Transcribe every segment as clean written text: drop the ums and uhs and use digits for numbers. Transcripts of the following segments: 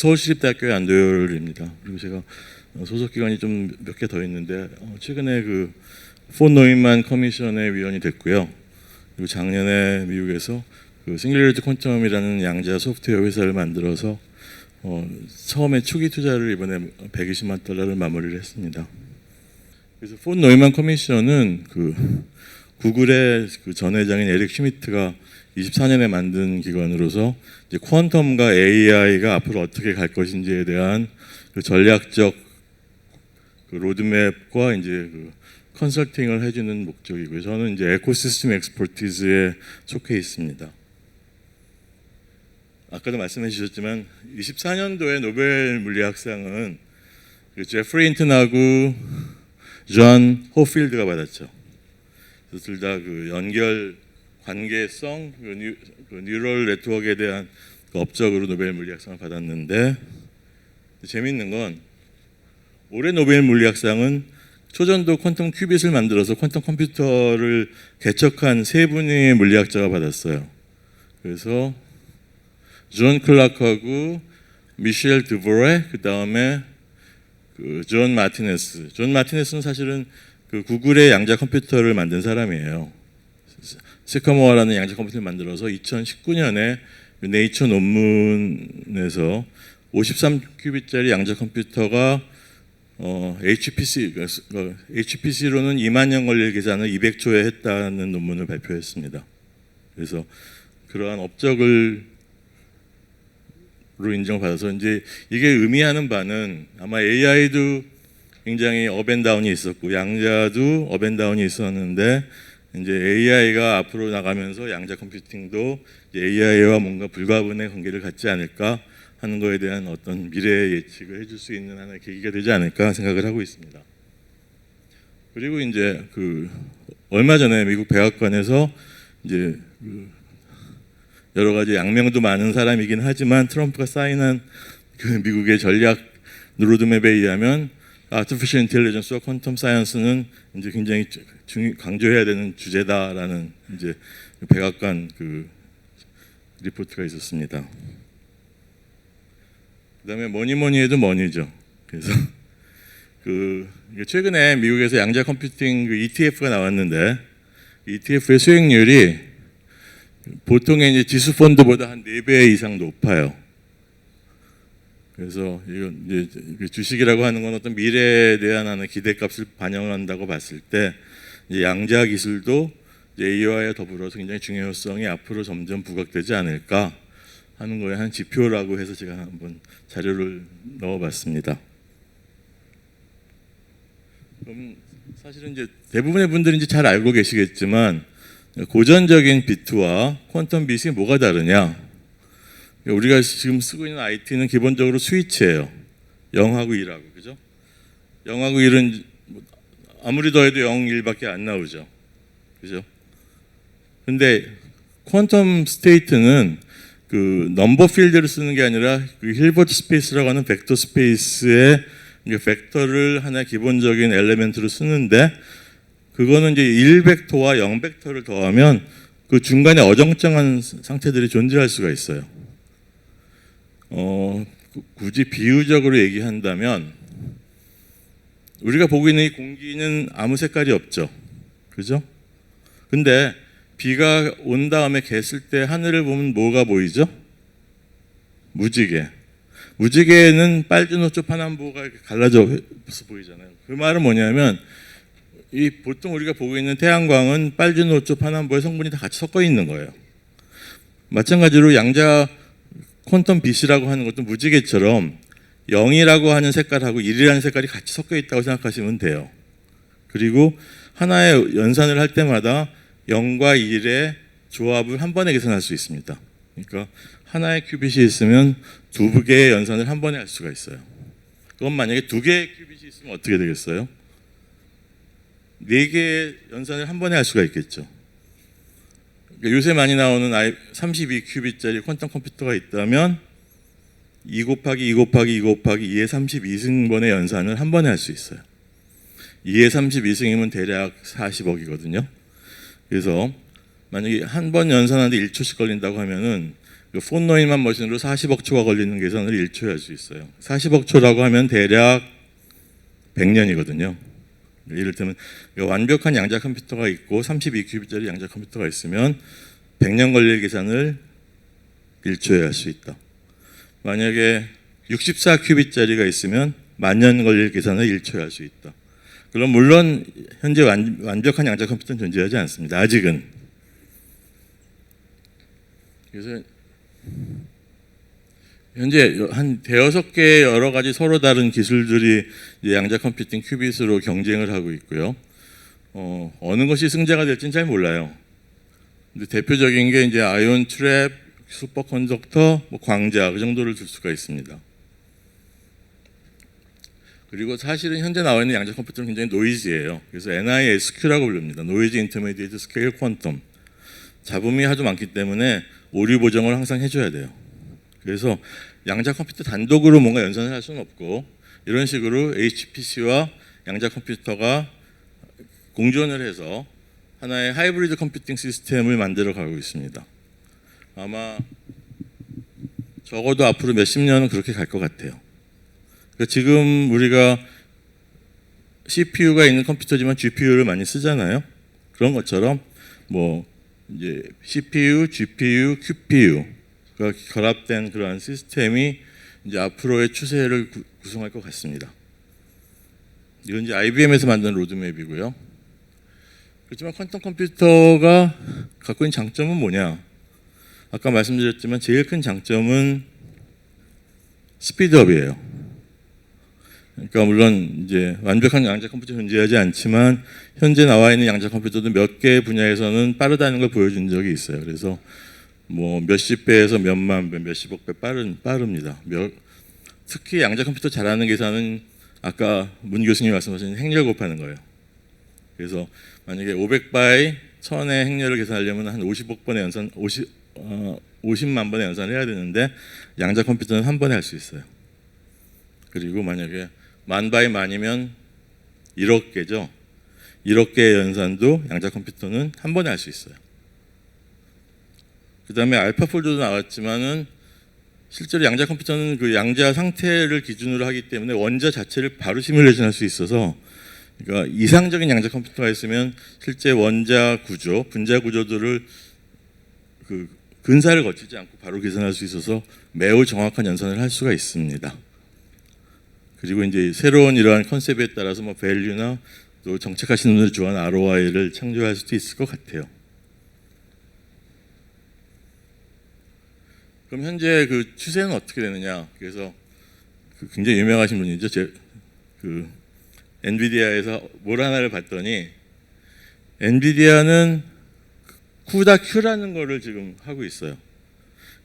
서울시립대학교의 안도열입니다. 그리고 제가 소속 기관이 좀 몇 개 더 있는데 최근에 그 폰 노이만 커미션의 위원이 됐고요. 그리고 작년에 미국에서 그 싱귤레이트 퀀텀이라는 양자 소프트웨어 회사를 만들어서 처음에 초기 투자를 이번에 120만 달러를 마무리를 했습니다. 그래서 폰 노이만 커미션은 그 구글의 그 전 회장인 에릭 슈미트가 24년에 만든 기관으로서 이제 퀀텀과 AI가 앞으로 어떻게 갈 것인지에 대한 그 전략적 그 로드맵과 이제 그 컨설팅을 해주는 목적이고요. 저는 이제 에코시스템 엑스퍼티즈에 속해 있습니다. 아까도 말씀해 주셨지만 24년도에 노벨 물리학상은 그 제프리 힌튼하고 존 호필드가 받았죠. 둘 다 그 연결 관계성, 그 뉴럴 네트워크에 대한 그 업적으로 노벨 물리학상을 받았는데 재미있는 건 올해 노벨 물리학상은 초전도 퀀텀 큐빗을 만들어서 퀀텀 컴퓨터를 개척한 세 분의 물리학자가 받았어요. 그래서 존 클락하고 미셸 드보레, 그 다음에 그 존 마티네스. 존 마티네스는 사실은 그 구글의 양자 컴퓨터를 만든 사람이에요. 시카모어라는 양자 컴퓨터를 만들어서 2019년에 네이처 논문에서 53큐빗짜리 양자 컴퓨터가 HPC로는 2만 년 걸릴 계산을 200초에 했다는 논문을 발표했습니다. 그래서 그러한 업적을 로 인정을 받아서 이제 이게 의미하는 바는 아마 AI도 굉장히 업앤다운이 있었고 양자도 업앤다운이 있었는데 이제 AI가 앞으로 나가면서 양자 컴퓨팅도 AI와 뭔가 불가분의 관계를 갖지 않을까 하는 거에 대한 어떤 미래 예측을 해줄 수 있는 하나의 계기가 되지 않을까 생각을 하고 있습니다. 그리고 이제 그 얼마 전에 미국 백악관에서 이제 그 여러 가지 양명도 많은 사람이긴 하지만 트럼프가 사인한 그 미국의 전략 로드맵에 의하면 아티피셜 인텔리전스와 퀀텀 사이언스는 이제 굉장히 강조해야 되는 주제다라는 이제 백악관 그 리포트가 있었습니다. 그다음에 뭐니 해도 머니죠. 그래서 그 최근에 미국에서 양자 컴퓨팅 그 ETF가 나왔는데 ETF의 수익률이 보통의 이제 지수 펀드보다 한 4배 이상 높아요. 그래서 이거 이제 주식이라고 하는 건 어떤 미래에 대한 하는 기대값을 반영한다고 봤을 때 이제 양자 기술도 이제 AI와 더불어서 굉장히 중요성이 앞으로 점점 부각되지 않을까 하는 거에 한 지표라고 해서 제가 한번 자료를 넣어봤습니다. 그럼 사실은 이제 대부분의 분들이 이제 잘 알고 계시겠지만 고전적인 비트와 퀀텀 빛이 뭐가 다르냐? 우리가 지금 쓰고 있는 IT는 기본적으로 스위치예요. 0하고 1하고, 그죠? 0하고 1은 아무리 더해도 0, 1밖에 안 나오죠. 그죠? 근데 퀀텀 스테이트는 그 넘버 필드를 쓰는 게 아니라 그 힐버트 스페이스라고 하는 벡터 스페이스의 벡터를 하나의 기본적인 엘리멘트로 쓰는데 그거는 이제 1벡터와 0벡터를 더하면 그 중간에 어정쩡한 상태들이 존재할 수가 있어요. 굳이 비유적으로 얘기한다면 우리가 보고 있는 이 공기는 아무 색깔이 없죠. 그죠? 근데 비가 온 다음에 갰을 때 하늘을 보면 뭐가 보이죠? 무지개. 무지개는 빨주노초 파남보가 갈라져서 보이잖아요. 그 말은 뭐냐면 이 보통 우리가 보고 있는 태양광은 빨주노초 파남보의 성분이 다 같이 섞어 있는 거예요. 마찬가지로 양자 퀀텀 빛이라고 하는 것도 무지개처럼 0이라고 하는 색깔하고 1이라는 색깔이 같이 섞여 있다고 생각하시면 돼요. 그리고 하나의 연산을 할 때마다 0과 1의 조합을 한 번에 계산할 수 있습니다. 그러니까 하나의 큐빗이 있으면 두 개의 연산을 한 번에 할 수가 있어요. 그건 만약에 두 개의 큐빗이 있으면 어떻게 되겠어요? 네 개의 연산을 한 번에 할 수가 있겠죠. 그러니까 요새 많이 나오는 32큐빗짜리 퀀텀 컴퓨터가 있다면 2 곱하기 2 곱하기 2 곱하기 2의 32승번의 연산을 한 번에 할 수 있어요. 2의 32승이면 대략 40억이거든요. 그래서 만약에 한 번 연산하는데 1초씩 걸린다고 하면은 폰 노인만 머신으로 40억 초가 걸리는 계산을 1초에 할 수 있어요. 40억 초라고 하면 대략 100년이거든요. 이를테면 완벽한 양자 컴퓨터가 있고 32큐빅짜리 양자 컴퓨터가 있으면 100년 걸릴 계산을 1초에 할 수 있다. 만약에 64큐빅짜리가 있으면 10,000년 걸릴 계산을 1초에 할 수 있다. 그럼 물론 현재 완벽한 양자 컴퓨터는 존재하지 않습니다. 아직은. 그래서 현재 한 대여섯 개의 여러 가지 서로 다른 기술들이 양자 컴퓨팅 큐빗으로 경쟁을 하고 있고요. 어느 것이 승자가 될지는 잘 몰라요. 근데 대표적인 게 이제 아이온 트랩, 슈퍼 컨덕터, 광자 그 정도를 줄 수가 있습니다. 그리고 사실은 현재 나와 있는 양자 컴퓨터는 굉장히 노이즈예요. 그래서 NISQ라고 부릅니다. 노이즈 인터미디에이트 스케일 퀀텀. 잡음이 하도 많기 때문에 오류 보정을 항상 해줘야 돼요. 그래서 양자 컴퓨터 단독으로 뭔가 연산을 할 수는 없고 이런 식으로 HPC와 양자 컴퓨터가 공존을 해서 하나의 하이브리드 컴퓨팅 시스템을 만들어 가고 있습니다. 아마 적어도 앞으로 몇십 년은 그렇게 갈 것 같아요. 그러니까 지금 우리가 CPU가 있는 컴퓨터지만 GPU를 많이 쓰잖아요. 그런 것처럼 뭐 이제 CPU, GPU, QPU가 결합된 그러한 시스템이 이제 앞으로의 추세를 구성할 것 같습니다. 이건 이제 IBM에서 만든 로드맵이고요. 그렇지만 퀀텀 컴퓨터가 갖고 있는 장점은 뭐냐? 아까 말씀드렸지만 제일 큰 장점은 스피드업이에요. 그러니까 물론 이제 완벽한 양자 컴퓨터 존재하지 않지만 현재 나와 있는 양자 컴퓨터도 몇 개 분야에서는 빠르다는 걸 보여준 적이 있어요. 그래서 뭐 몇십 배에서 몇만 배, 몇십억 배 빠릅니다. 특히 양자 컴퓨터 잘하는 계산은 아까 문 교수님 말씀하신 행렬 곱하는 거예요. 그래서 만약에 500바이 1000의 행렬을 계산하려면 한 50억 번의 연산, 50만 번의 연산을 해야 되는데 양자 컴퓨터는 한 번에 할 수 있어요. 그리고 만약에 10,000바이 만이면 1억 개죠. 1억 개의 연산도 양자 컴퓨터는 한 번에 할 수 있어요. 그 다음에 알파폴드도 나왔지만은 실제로 양자 컴퓨터는 그 양자 상태를 기준으로 하기 때문에 원자 자체를 바로 시뮬레이션 할 수 있어서 그러니까 이상적인 양자 컴퓨터가 있으면 실제 원자 구조, 분자 구조들을 그 근사를 거치지 않고 바로 계산할 수 있어서 매우 정확한 연산을 할 수가 있습니다. 그리고 이제 새로운 이러한 컨셉에 따라서 뭐 밸류나 또 정책하시는 분들이 좋아하는 ROI를 창조할 수도 있을 것 같아요. 그럼 현재 그 추세는 어떻게 되느냐? 그래서 굉장히 유명하신 분이죠. 그 엔비디아에서 뭘 하나를 봤더니 엔비디아는 쿠다 Q라는 거를 지금 하고 있어요.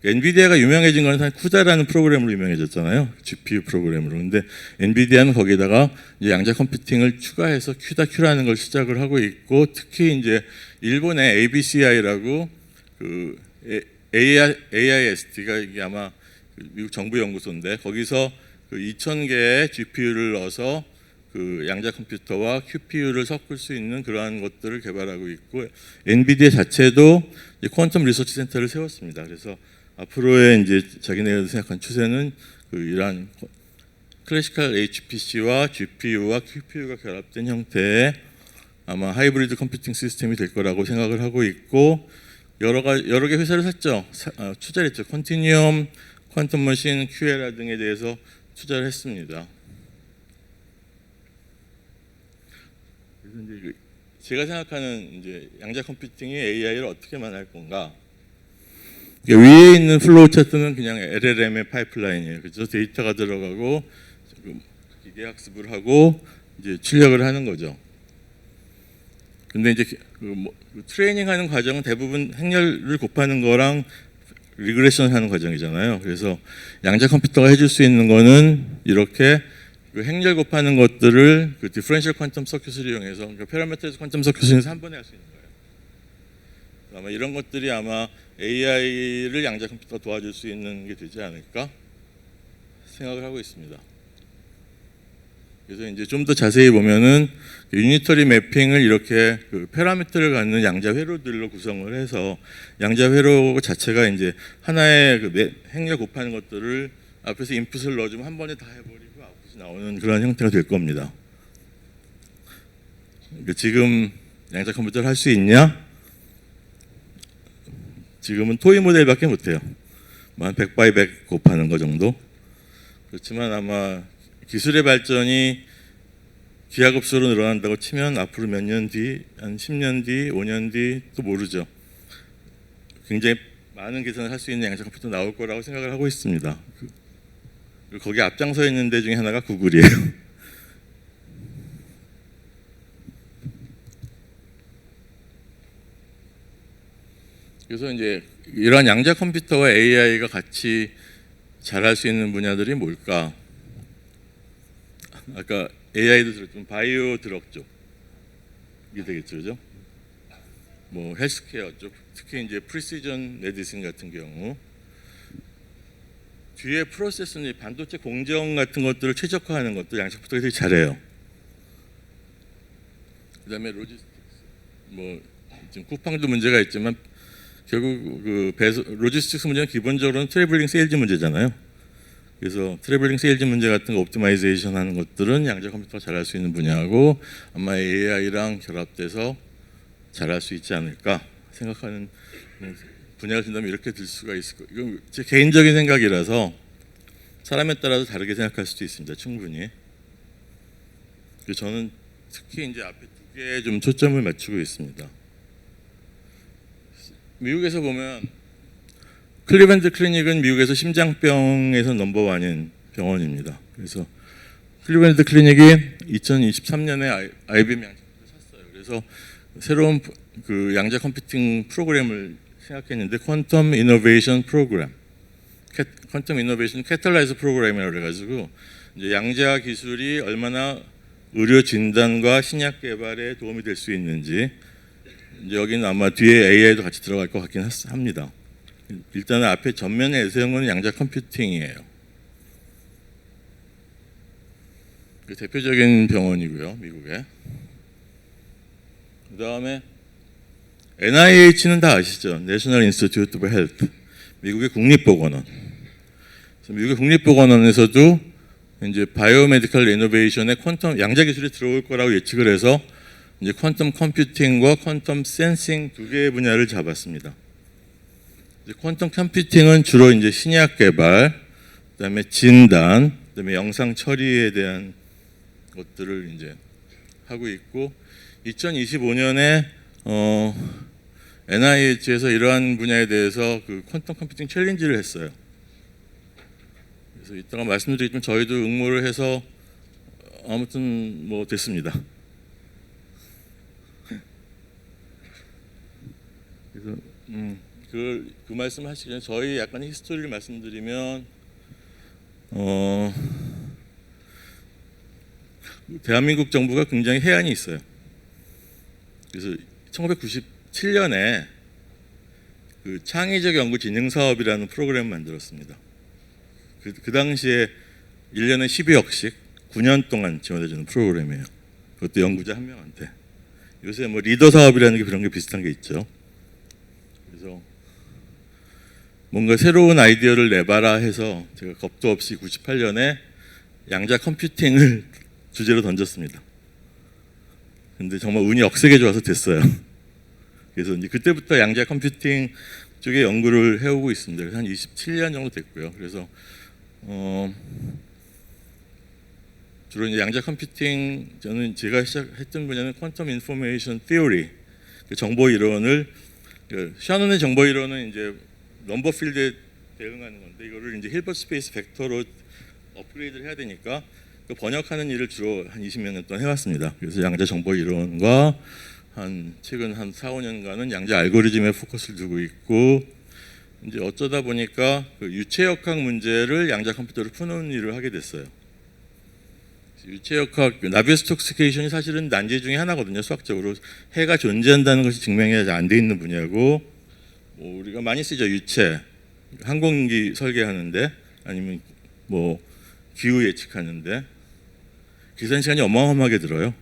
엔비디아가 유명해진 건 사실 쿠다라는 프로그램으로 유명해졌잖아요. GPU 프로그램으로. 근데 엔비디아는 거기다가 이제 양자 컴퓨팅을 추가해서 큐다 Q라는 걸 시작을 하고 있고 특히 이제 일본의 ABCI라고 그 AIST가 이게 아마 미국 정부 연구소인데 거기서 그 2,000개의 GPU를 넣어서 그 양자 컴퓨터와 QPU를 섞을 수 있는 그러한 것들을 개발하고 있고 엔비디아 자체도 퀀텀 리서치 센터를 세웠습니다. 그래서 앞으로의 이제 자기네가 생각한 추세는 그 이러한 클래시컬 HPC와 GPU와 QPU가 결합된 형태의 아마 하이브리드 컴퓨팅 시스템이 될 거라고 생각을 하고 있고 여러 개 회사를 샀죠. 투자를 했죠. 컨티니엄, 퀀텀 머신, QLR 등에 대해서 투자를 했습니다. 그래서 이제 제가 생각하는 이제 양자 컴퓨팅이 AI를 어떻게 만날 건가? 위에 있는 플로우 차트는 그냥 LLM의 파이프라인이에요. 그래서 데이터가 들어가고 기계 학습을 하고 이제 출력을 하는 거죠. 근데 이제 트레이닝하는 과정은 대부분 행렬을 곱하는 거랑 리그레션 하는 과정이잖아요. 그래서 양자 컴퓨터가 해줄 수 있는 거는 이렇게 그 행렬 곱하는 것들을 그 디퍼런셜 퀀텀 서큐트를 이용해서 그러니까 패러메트라이즈 퀀텀 서큐트에서 한 번에 할 수 있는 거예요. 아마 이런 것들이 아마 AI를 양자 컴퓨터가 도와줄 수 있는 게 되지 않을까 생각을 하고 있습니다. 그래서 이제 좀 더 자세히 보면은 유니터리 매핑을 이렇게 그 파라미터를 갖는 양자 회로들로 구성을 해서 양자 회로 자체가 이제 하나의 그 행렬 곱하는 것들을 앞에서 인풋을 넣어주면 한 번에 다 해버리고 아웃풋이 나오는 그런 형태가 될 겁니다. 지금 양자 컴퓨터를 할 수 있냐? 지금은 토이 모델밖에 못해요. 한 100 by 100 곱하는 거 정도. 그렇지만 아마 기술의 발전이 기하급수로 늘어난다고 치면 앞으로 몇 년 뒤, 한 10년 뒤, 5년 뒤 또 모르죠. 굉장히 많은 계산을 할 수 있는 양자 컴퓨터 나올 거라고 생각을 하고 있습니다. 거기 앞장서 있는 데 중에 하나가 구글이에요. 그래서 이제 이러한 양자 컴퓨터와 AI가 같이 잘할 수 있는 분야들이 뭘까? 아까 AI도 들었지만 바이오 드럭 쪽 이게 되겠죠, 그죠? 뭐 헬스케어 쪽, 특히 이제 프리시전 메디신 같은 경우 뒤에 프로세스는 반도체 공정 같은 것들을 최적화하는 것들 양자 컴퓨터가 되게 잘해요. 그다음에 로지스틱스, 뭐 지금 쿠팡도 문제가 있지만 결국 그 로지스틱스 문제는 기본적으로는 트래블링 세일즈 문제잖아요. 그래서 트래블링 세일즈 문제 같은 거 옵티마이제이션 하는 것들은 양자 컴퓨터가 잘할 수 있는 분야고 아마 AI랑 결합돼서 잘할 수 있지 않을까 생각하는 분야가 된다면 이렇게 들 수가 있을 거예요. 이건 제 개인적인 생각이라서 사람에 따라서 다르게 생각할 수도 있습니다. 충분히. 그래서 저는 특히 이제 앞에 두 개에 좀 초점을 맞추고 있습니다. 미국에서 보면 클리밴드 클리닉은 미국에서 심장병에서 넘버원인 병원입니다. 그래서 클리밴드 클리닉이 2023년에 IBM 양자 컴퓨터를 샀어요. 그래서 새로운 그 양자 컴퓨팅 프로그램을 생각했는데 퀀텀 이노베이션 프로그램, 퀀텀 이노베이션 캐탈라이저 프로그램이라고 그래가지고 이제 양자 기술이 얼마나 의료 진단과 신약 개발에 도움이 될 수 있는지 이제 여기는 아마 뒤에 AI도 같이 들어갈 것 같긴 합니다. 일단은 앞에 전면에 내세운 양자 컴퓨팅이에요. 그 대표적인 병원이고요, 미국에. 그 다음에 NIH는 다 아시죠? National Institute of Health, 미국의 국립보건원. 미국의 국립보건원에서도 이제 바이오메디컬 이노베이션에 퀀텀 양자 기술이 들어올 거라고 예측을 해서 이제 퀀텀 컴퓨팅과 퀀텀 센싱 두 개의 분야를 잡았습니다. 퀀텀 컴퓨팅은 주로 이제 신약 개발, 그다음에 진단, 그다음에 영상 처리에 대한 것들을 이제 하고 있고 2025년에 NIH에서 이러한 분야에 대해서 그 퀀텀 컴퓨팅 챌린지를 했어요. 그래서 이따가 말씀드리겠지만 저희도 응모를 해서 아무튼 뭐 됐습니다. 그래서 그 말씀 하시기 전에 저희 약간 히스토리를 말씀드리면 대한민국 정부가 굉장히 해안이 있어요. 그래서 1997년에 그 창의적 연구 진흥 사업이라는 프로그램을 만들었습니다. 그 당시에 1년에 12억씩 9년 동안 지원해주는 프로그램이에요. 그것도 연구자 한 명한테. 요새 뭐 리더 사업이라는 게 그런 게 비슷한 게 있죠. 그래서 뭔가 새로운 아이디어를 내봐라 해서 제가 겁도 없이 98년에 양자 컴퓨팅을 주제로 던졌습니다. 근데 정말 운이 억세게 좋아서 됐어요. 그래서 이제 그때부터 양자 컴퓨팅 쪽에 연구를 해오고 있습니다. 그래서 한 27년 정도 됐고요. 그래서 주로 이제 양자 컴퓨팅 저는 제가 시작했던 분야는 퀀텀 인포메이션 티오리, 정보 이론을 샤논의 정보 이론은 이제 넘버 필드에 대응하는 건데 이거를 이제 힐버트 스페이스 벡터로 업그레이드를 해야 되니까 그 번역하는 일을 주로 한 20몇 년 동안 해왔습니다. 그래서 양자 정보 이론과 최근 한 4, 5년간은 양자 알고리즘에 포커스를 두고 있고 이제 어쩌다 보니까 그 유체역학 문제를 양자 컴퓨터로 푸는 일을 하게 됐어요. 유체역학 나비스톡스케이션이 사실은 난제 중에 하나거든요. 수학적으로 해가 존재한다는 것이 증명이 안 돼 있는 분야고 뭐 우리가 많이 쓰죠. 유체 항공기 설계하는데 아니면 뭐 기후 예측하는데 계산 시간이 어마어마하게 들어요.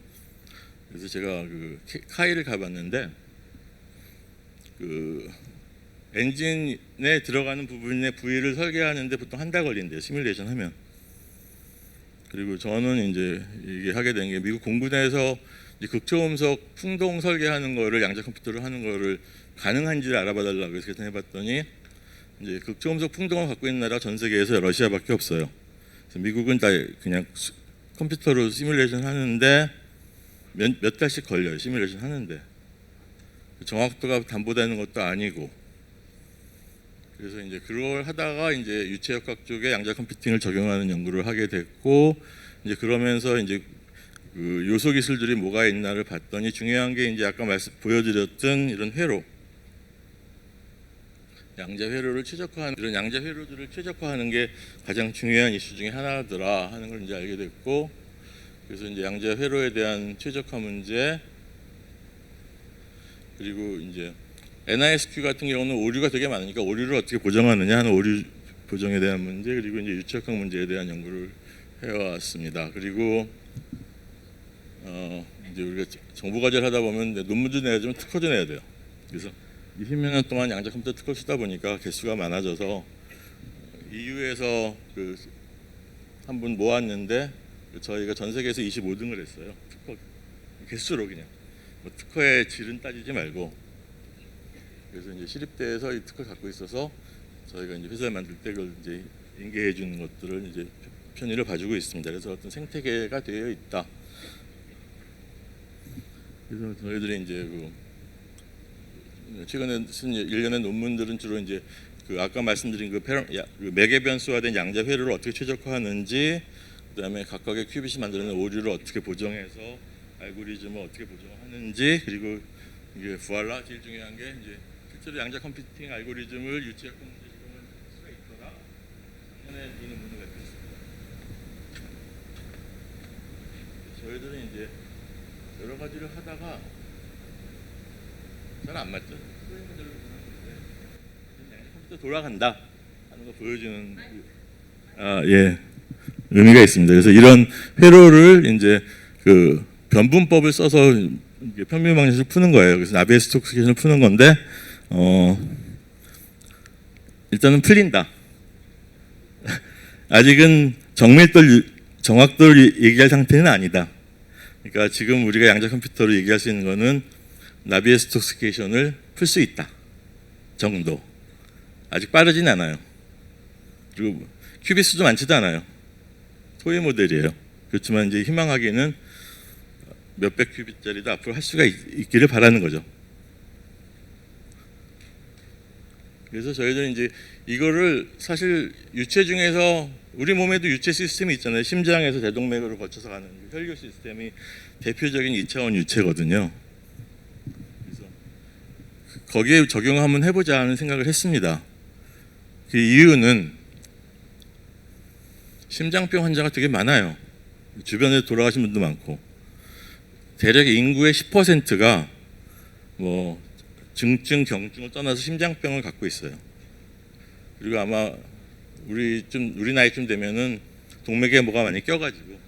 그래서 제가 그 카이를 가봤는데 그 엔진에 들어가는 부분의 부위를 설계하는데 보통 한 달 걸린대요. 시뮬레이션 하면. 그리고 저는 이제 이게 하게 된 게 미국 공군에서 극초음속 풍동 설계하는 거를 양자 컴퓨터로 하는 거를 가능한지를 알아봐 달라고 해서 계산해봤더니 이제 극초음속 풍동을 갖고 있는 나라가 전 세계에서 러시아밖에 없어요. 그래서 미국은 다 그냥 컴퓨터로 시뮬레이션 하는데 몇 달씩 걸려요. 시뮬레이션 하는데 정확도가 담보되는 것도 아니고. 그래서 이제 그걸 하다가 이제 유체역학 쪽에 양자 컴퓨팅을 적용하는 연구를 하게 됐고, 이제 그러면서 이제 그 요소 기술들이 뭐가 있나를 봤더니 중요한 게 이제 아까 보여드렸던 이런 회로, 양자 회로를 최적화하는, 이런 양자 회로들을 최적화하는 게 가장 중요한 이슈 중에 하나더라 하는 걸 이제 알게 됐고, 그래서 이제 양자 회로에 대한 최적화 문제, 그리고 이제 NISQ 같은 경우는 오류가 되게 많으니까 오류를 어떻게 보정하느냐 하는 오류 보정에 대한 문제, 그리고 이제 유체역학 문제에 대한 연구를 해왔습니다. 그리고 이제 우리가 정보 과제를 하다 보면 논문도 내야지만 특허도 내야 돼요. 그래서 20몇 년 동안 양자 컴퓨터 특허 쓰다 보니까 개수가 많아져서 EU에서 그 한 분 모았는데 저희가 전 세계에서 25등을 했어요. 특허 개수로 그냥 뭐 특허의 질은 따지지 말고. 그래서 이제 시립대에서 이 특허를 갖고 있어서 저희가 이제 회사를 만들 때 그걸 이제 인계해 주는 것들을 이제 편의를 봐주고 있습니다. 그래서 어떤 생태계가 되어 있다. 그래서 저희들이 이제 그 최근에 쓴 일련의 논문들은 주로 이제 그 아까 말씀드린 그 매개 변수화된 양자 회로를 어떻게 최적화하는지, 그다음에 각각의 큐빗이 만드는 오류를 어떻게 보정해서 알고리즘을 어떻게 보정하는지, 그리고 이게 부활라 제일 중요한 게 이제 실제로 양자 컴퓨팅 알고리즘을 유체역학 문제 적용할 수가 있더라. 작년에 이 논문을 발표했습니다. 저희들은 이제 여러 가지를 하다가 잘 안 맞죠. 프로그래머들을 보는데 양자 컴퓨터 돌아간다 하는 거 보여주는 예, 의미가 있습니다. 그래서 이런 회로를 이제 그 변분법을 써서 평면방정식을 푸는 거예요. 그래서 나비에스톡스케이션을 푸는 건데 일단은 풀린다. 아직은 정확도를 얘기할 상태는 아니다. 그러니까 지금 우리가 양자 컴퓨터로 얘기할 수 있는 거는 나비에스톡스케이션을 풀 수 있다 정도. 아직 빠르진 않아요. 그리고 큐빗 수도 많지도 않아요. 토이 모델이에요. 그렇지만 이제 희망하기는 몇백 큐빗짜리도 앞으로 할 수가 있기를 바라는 거죠. 그래서 저희들은 이제 이거를 사실 유체 중에서 우리 몸에도 유체 시스템이 있잖아요. 심장에서 대동맥으로 거쳐서 가는 혈류 시스템이 대표적인 2차원 유체거든요. 그래서 거기에 적용 한번 해보자 하는 생각을 했습니다. 그 이유는 심장병 환자가 되게 많아요. 주변에 돌아가신 분도 많고, 대략 인구의 10%가 뭐 증증, 경증을 떠나서 심장병을 갖고 있어요. 그리고 아마 우리 나이쯤 되면은 동맥에 뭐가 많이 껴가지고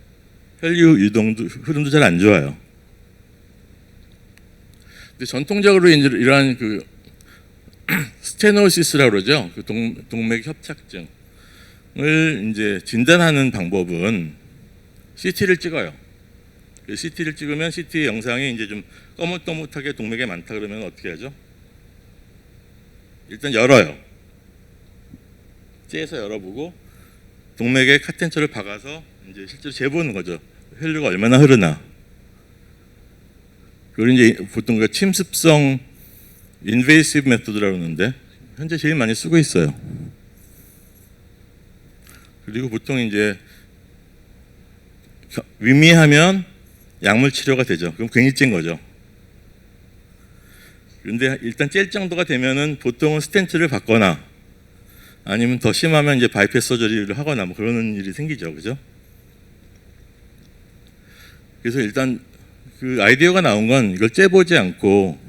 혈류 유동도 흐름도 잘 안 좋아요. 근데 전통적으로 이제 이러한 그 스테노시스라고 그러죠. 그 동맥 협착증을 이제 진단하는 방법은 CT를 찍어요. CT를 찍으면 CT 영상이 이제 좀 거뭇거뭇하게 동맥에 많다 그러면 어떻게 하죠? 일단 열어요. 째서 열어보고 동맥에 카텐처를 박아서 이제 실제로 재보는 거죠. 혈류가 얼마나 흐르나. 그걸 이제 보통 그 침습성 인베이시브 메소드라고 하는데 현재 제일 많이 쓰고 있어요. 그리고 보통 이제 위미하면 약물 치료가 되죠. 그럼 괜히 찐 거죠. 그런데 일단 찔 정도가 되면은 보통은 스텐트를 받거나 아니면 더 심하면 이제 바이패스 서저리를 하거나 뭐 그러는 일이 생기죠. 그죠? 그래서 일단 그 아이디어가 나온 건 이걸 째보지 않고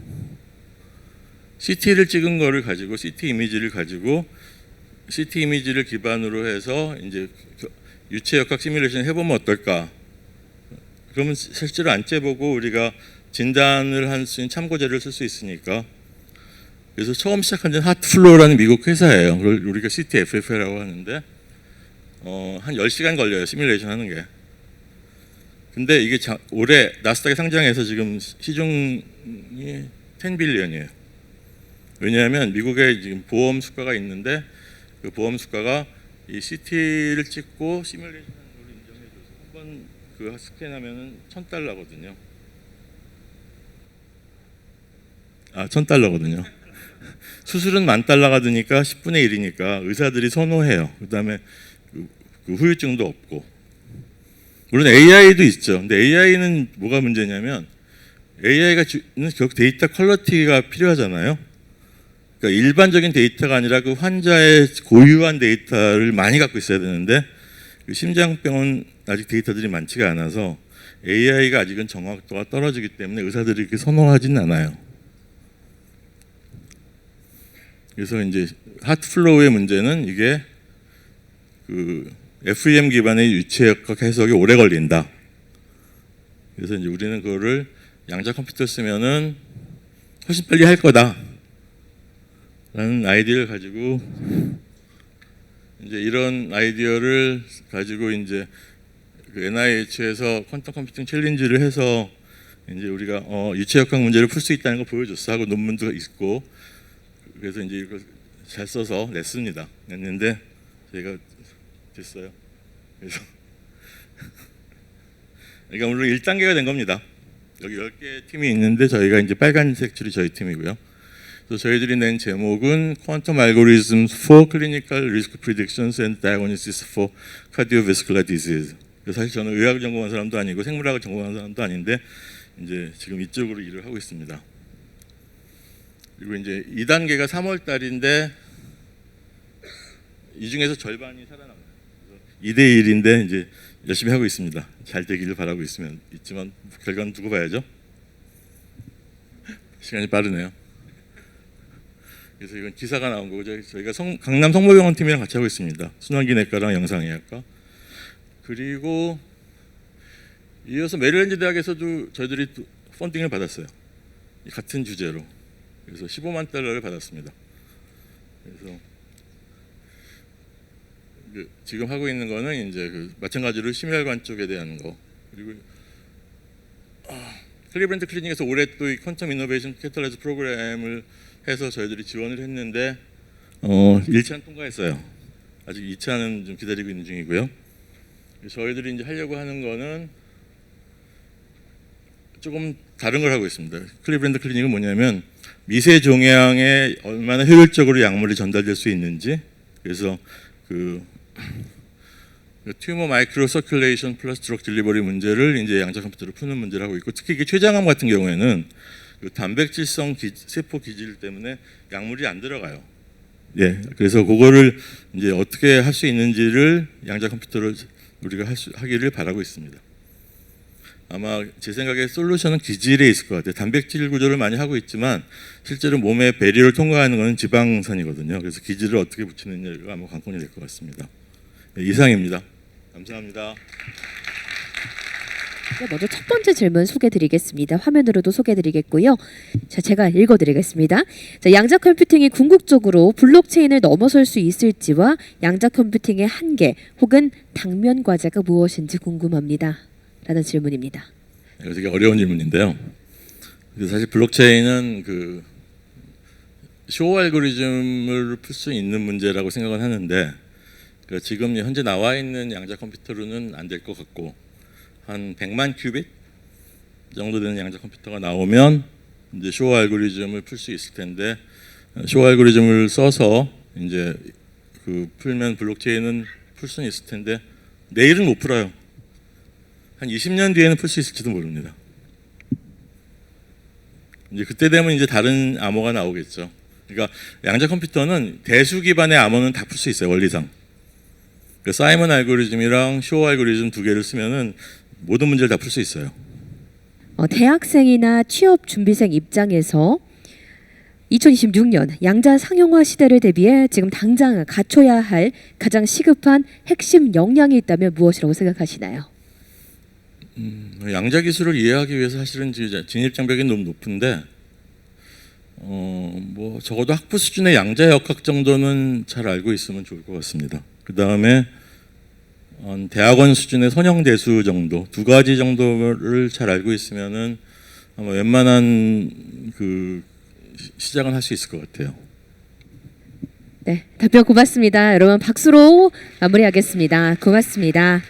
CT를 찍은 거를 가지고 CT 이미지를 가지고 CT 이미지를 기반으로 해서 이제 유체역학 시뮬레이션 해보면 어떨까 그러면 실제로 안 째보고 우리가 진단을 할 수 있는 참고자료를 쓸 수 있으니까. 그래서 처음 시작한 데는 하트플로우라는 미국 회사예요. 그걸 우리가 CTFF라고 하는데 한 10시간 걸려요. 시뮬레이션 하는 게. 근데 이게 올해 나스닥에 상장해서 지금 시중이 10빌리언이에요. 왜냐하면 미국에 지금 보험 수가가 있는데 그 보험 수가가 이 CT를 찍고 시뮬레이션 하는 걸 인정해줘서 한번 그 스캔하면은 $1,000거든요. $1,000거든요. 수술은 $10,000가 드니까 10분의 1이니까 의사들이 선호해요. 그다음에 그 후유증도 없고. 물론 AI도 있죠. 근데 AI는 뭐가 문제냐면 AI가 주는 결국 데이터 퀄리티가 필요하잖아요. 그러니까 일반적인 데이터가 아니라 그 환자의 고유한 데이터를 많이 갖고 있어야 되는데 그 심장병은 아직 데이터들이 많지가 않아서 AI가 아직은 정확도가 떨어지기 때문에 의사들이 그렇게 선호하지는 않아요. 그래서 이제 하트플로우의 문제는 이게 그 FEM 기반의 유체역학 해석이 오래 걸린다. 그래서 이제 우리는 그거를 양자 컴퓨터 쓰면은 훨씬 빨리 할 거다. 라는 아이디어를 가지고 이제 이런 아이디어를 가지고 이제 그 NIH에서 퀀텀 컴퓨팅 챌린지를 해서 이제 우리가 유체역학 문제를 풀 수 있다는 걸 보여줬어 하고 논문도 있고 그래서 이제 이걸 잘 써서 냈는데 제가 됐어요. 그래서 그러니까 물론 1단계가 된 겁니다. 여기 10개 팀이 있는데 저희가 이제 빨간색 줄이 저희 팀이고요. 그래서 저희들이 낸 제목은 Quantum Algorithms for Clinical Risk Predictions and Diagnosis for Cardiovascular Disease. 사실 저는 의학을 전공한 사람도 아니고 생물학을 전공한 사람도 아닌데 이제 지금 이쪽으로 일을 하고 있습니다. 그리고 이제 2단계가 3월 달인데 이 중에서 절반이 살아남아요. 2대 1인데 이제 열심히 하고 있습니다. 잘 되기를 바라고 있지만 결과는 두고 봐야죠. 시간이 빠르네요. 그래서 이건 기사가 나온 거고 저희가 강남 성모병원 팀이랑 같이 하고 있습니다. 순환기내과랑 영상의학과. 그리고 이어서 메릴랜드 대학에서도 저희들이 펀딩을 받았어요. 같은 주제로. 그래서 $150,000를 받았습니다. 그래서 지금 하고 있는 거는 이제 그 마찬가지로 심혈관 쪽에 대한 거. 그리고 클리브랜드 클리닉에서 올해 또 이 퀀텀 이노베이션 캐탈라이즈 프로그램을 해서 저희들이 지원을 했는데 1차는 통과했어요. 아직 2차는 좀 기다리고 있는 중이고요. 저희들이 이제 하려고 하는 거는 조금 다른 걸 하고 있습니다. 클리브랜드 클리닉은 뭐냐면 미세 종양에 얼마나 효율적으로 약물이 전달될 수 있는지, 그래서 그 튜머 마이크로 서큘레이션 플러스 드럭 딜리버리 문제를 이제 양자 컴퓨터로 푸는 문제를 하고 있고, 특히 이게 췌장암 같은 경우에는 그 단백질성 세포 기질 때문에 약물이 안 들어가요. 예, 그래서 그거를 이제 어떻게 할 수 있는지를 양자 컴퓨터를 우리가 하기를 바라고 있습니다. 아마 제 생각에 솔루션은 기질에 있을 것 같아요. 단백질 구조를 많이 하고 있지만 실제로 몸의 배리를 통과하는 것은 지방산이거든요. 그래서 기질을 어떻게 붙이느냐가 아마 관건이 될 것 같습니다. 네, 이상입니다. 감사합니다. 네, 먼저 첫 번째 질문 소개드리겠습니다. 화면으로도 소개드리겠고요. 자, 제가 읽어드리겠습니다. 자, 양자 컴퓨팅이 궁극적으로 블록체인을 넘어설 수 있을지와 양자 컴퓨팅의 한계 혹은 당면 과제가 무엇인지 궁금합니다. 라는 질문입니다. 이거 되게 어려운 질문인데요. 사실 블록체인은 그 쇼 알고리즘을 풀 수 있는 문제라고 생각은 하는데 지금 현재 나와 있는 양자 컴퓨터로는 안 될 것 같고, 한 100만 큐빗 정도 되는 양자 컴퓨터가 나오면 이제 쇼 알고리즘을 풀 수 있을 텐데, 쇼 알고리즘을 써서 이제 그 풀면 블록체인은 풀 수는 있을 텐데 내일은 못 풀어요. 한 20년 뒤에는 풀 수 있을지도 모릅니다. 이제 그때 되면 이제 다른 암호가 나오겠죠. 그러니까 양자 컴퓨터는 대수 기반의 암호는 다 풀 수 있어요, 원리상. 그러니까 사이먼 알고리즘이랑 쇼 알고리즘 두 개를 쓰면은 모든 문제를 다 풀 수 있어요. 대학생이나 취업 준비생 입장에서 2026년 양자 상용화 시대를 대비해 지금 당장 갖춰야 할 가장 시급한 핵심 역량이 있다면 무엇이라고 생각하시나요? 양자 기술을 이해하기 위해서 사실은 진입 장벽이 너무 높은데 뭐 적어도 학부 수준의 양자 역학 정도는 잘 알고 있으면 좋을 것 같습니다. 그 다음에 대학원 수준의 선형대수 정도 두 가지 정도를 잘 알고 있으면은 아마 웬만한 그 시작은 할 수 있을 것 같아요. 네, 답변 고맙습니다. 여러분 박수로 마무리하겠습니다. 고맙습니다.